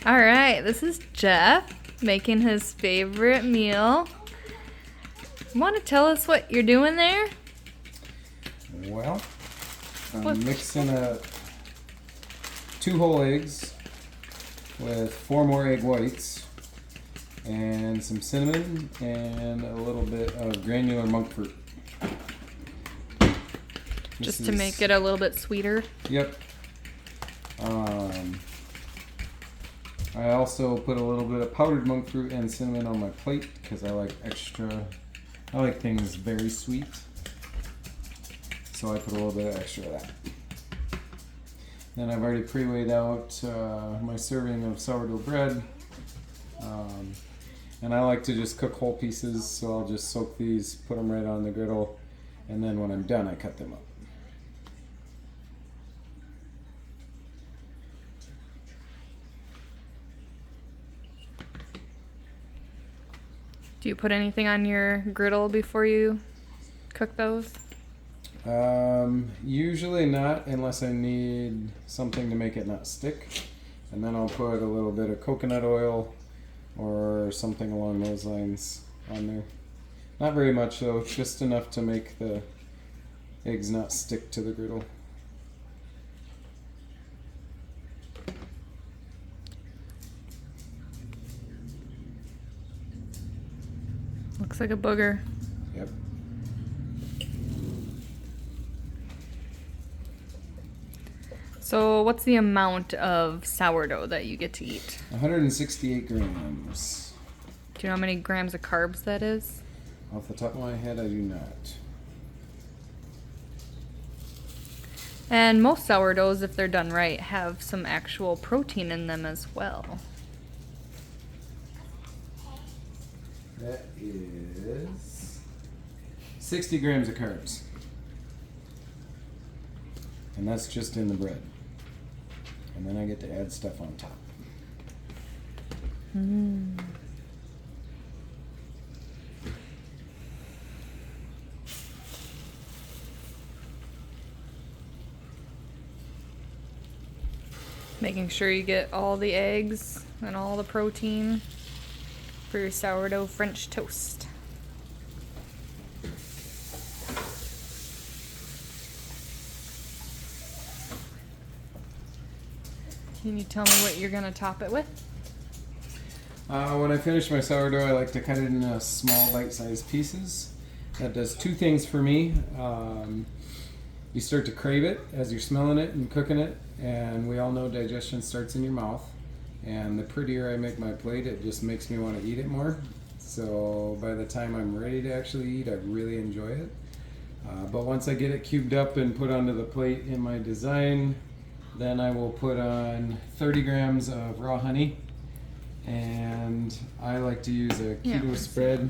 All right, this is Jeff making his favorite meal. You want to tell us what you're doing there? Well, I'm What? mixing 2 whole eggs with 4 more egg whites and some cinnamon and a little bit of granular monk fruit. Just to make it a little bit sweeter. Yep. I also put a little bit of powdered monk fruit and cinnamon on my plate because I like things very sweet. So I put a little bit of extra of that. Then I've already pre-weighed out my serving of sourdough bread. And I like to just cook whole pieces, so I'll just soak these, put them right on the griddle, and then when I'm done, I cut them up. Do you put anything on your griddle before you cook those? Usually not unless I need something to make it not stick. And then I'll put a little bit of coconut oil or something along those lines on there. Not very much though, just enough to make the eggs not stick to the griddle. Looks like a booger. Yep. So what's the amount of sourdough that you get to eat? 168 grams. Do you know how many grams of carbs that is? Off the top of my head, I do not. And most sourdoughs, if they're done right, have some actual protein in them as well. That is 60 grams of carbs. And that's just in the bread. And then I get to add stuff on top. Making sure you get all the eggs and all the protein for your sourdough French toast. Can you tell me what you're gonna top it with? When I finish my sourdough, I like to cut it into small bite-sized pieces. That does 2 things for me. You start to crave it as you're smelling it and cooking it, and we all know digestion starts in your mouth. And the prettier I make my plate, it just makes me want to eat it more. So by the time I'm ready to actually eat, I really enjoy it. But once I get it cubed up and put onto the plate in my design, then I will put on 30 grams of raw honey. And I like to use a keto spread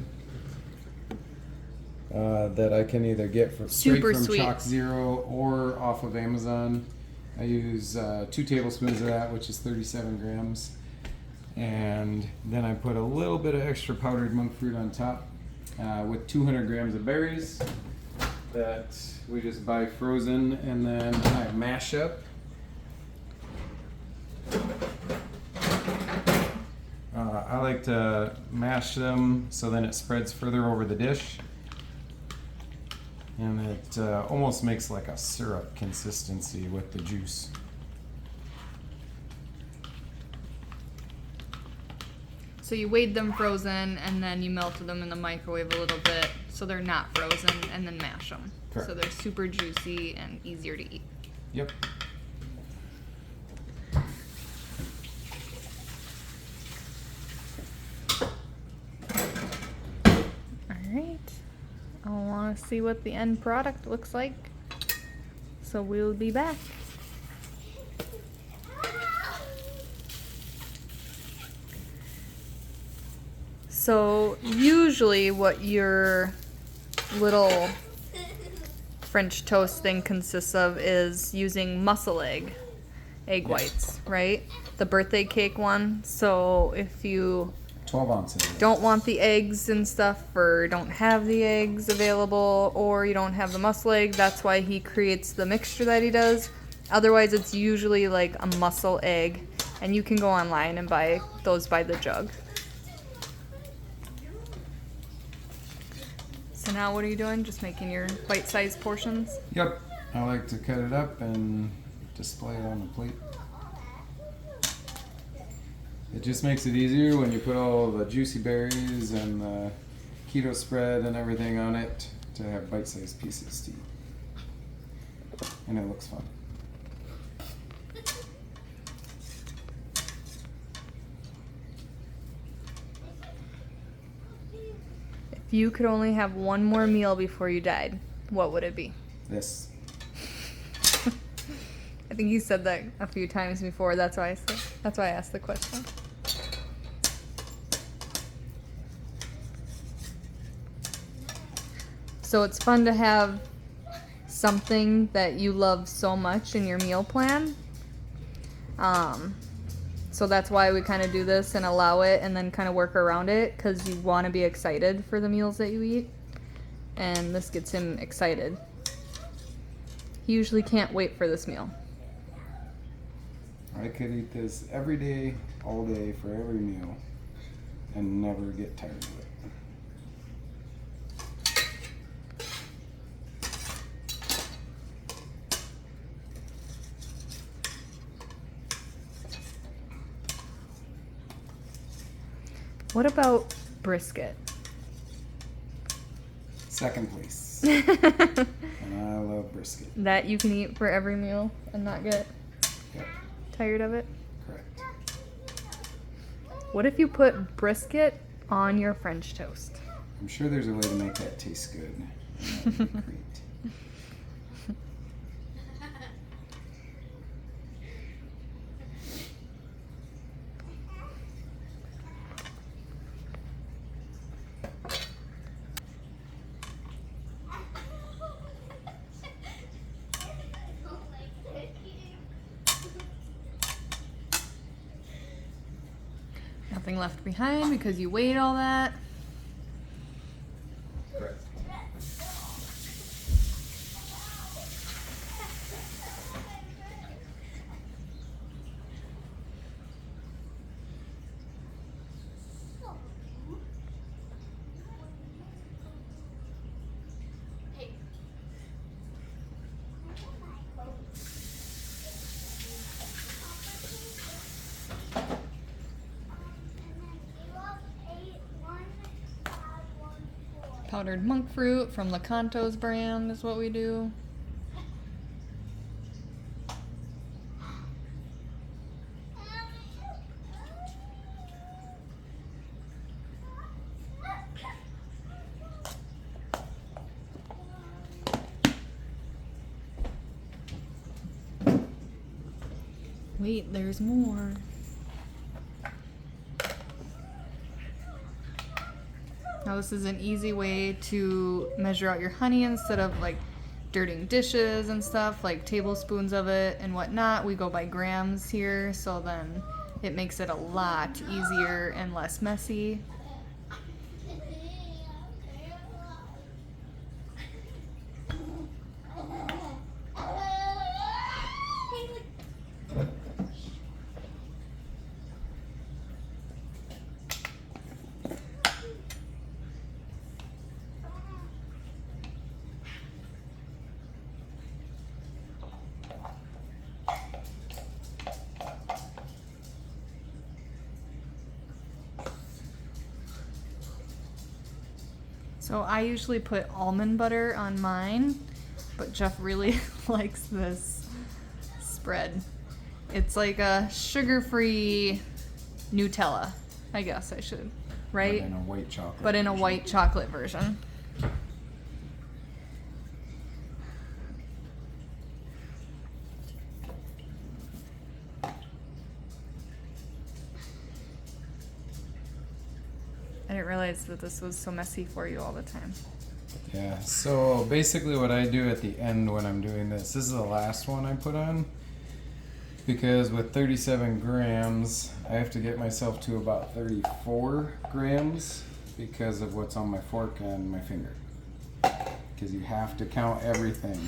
that I can either get straight from Choc Zero or off of Amazon. I use 2 tablespoons of that, which is 37 grams. And then I put a little bit of extra powdered monk fruit on top with 200 grams of berries that we just buy frozen, and then I mash up. I like to mash them so then it spreads further over the dish. And it almost makes like a syrup consistency with the juice. So you weighed them frozen and then you melted them in the microwave a little bit so they're not frozen, and then mash them. Correct. So they're super juicy and easier to eat. Yep. Alright. I want to see what the end product looks like. So we'll be back. So usually what your little French toast thing consists of is using muscle egg whites, right? The birthday cake one. So if you 12 ounces. don't want the eggs and stuff, or don't have the eggs available, or you don't have the muscle egg, that's why he creates the mixture that he does. Otherwise, it's usually like a muscle egg And you can go online and buy those by the jug. So now what are you doing? Just making your bite-sized portions? Yep. I like to cut it up and display it on the plate. It just makes it easier when you put all the juicy berries and the keto spread and everything on it to have bite-sized pieces to eat. And it looks fun. If you could only have one more meal before you died, what would it be? This. I think you said that a few times before. That's why I asked the question. So it's fun to have something that you love so much in your meal plan. So that's why we kind of do this and allow it and then kind of work around it, because you want to be excited for the meals that you eat. And this gets him excited. He usually can't wait for this meal. I could eat this every day, all day, for every meal, and never get tired of it. What about brisket? Second place. And I love brisket. That you can eat for every meal and not get Yep, tired of it? correct. What if you put brisket on your French toast? I'm sure there's a way to make that taste good. And that would be great. Nothing left behind because you weighed all that. Correct. Powdered monk fruit from Lakanto's brand is what we do. Wait, there's more. Now this is an easy way to measure out your honey instead of like dirtying dishes and stuff, like tablespoons of it and whatnot. We go by grams here, so then it makes it a lot easier and less messy. So I usually put almond butter on mine, but Jeff really likes this spread. It's like a sugar-free Nutella, I guess I should, right? But in a white chocolate. But in a version. white chocolate version. I didn't realize that this was so messy for you all the time. Yeah, so basically what I do at the end when I'm doing this is the last one I put on, because with 37 grams, I have to get myself to about 34 grams because of what's on my fork and my finger. Because you have to count everything.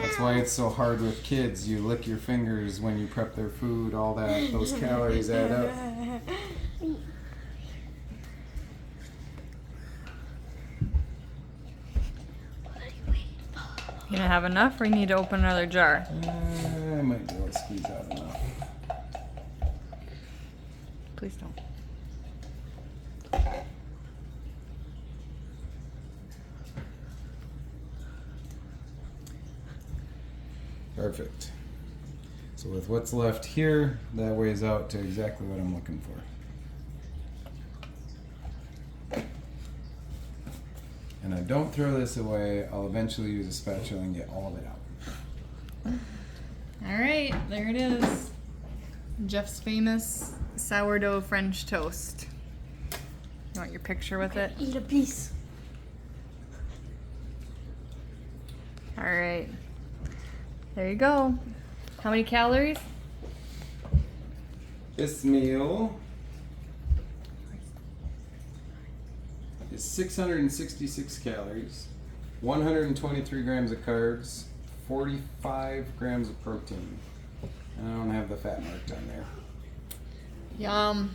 That's why it's so hard with kids. You lick your fingers when you prep their food, all that. Those calories add up. You gonna have enough, or you need to open another jar? I might be able to squeeze out enough. Please don't. Perfect. So with what's left here, that weighs out to exactly what I'm looking for. And I don't throw this away. I'll eventually use a spatula and get all of it out. All right, there it is. Jeff's famous sourdough French toast. You want your picture with it? Eat a piece. All right. There you go. How many calories? This meal is 666 calories, 123 grams of carbs, 45 grams of protein. And I don't have the fat marked on there. Yum.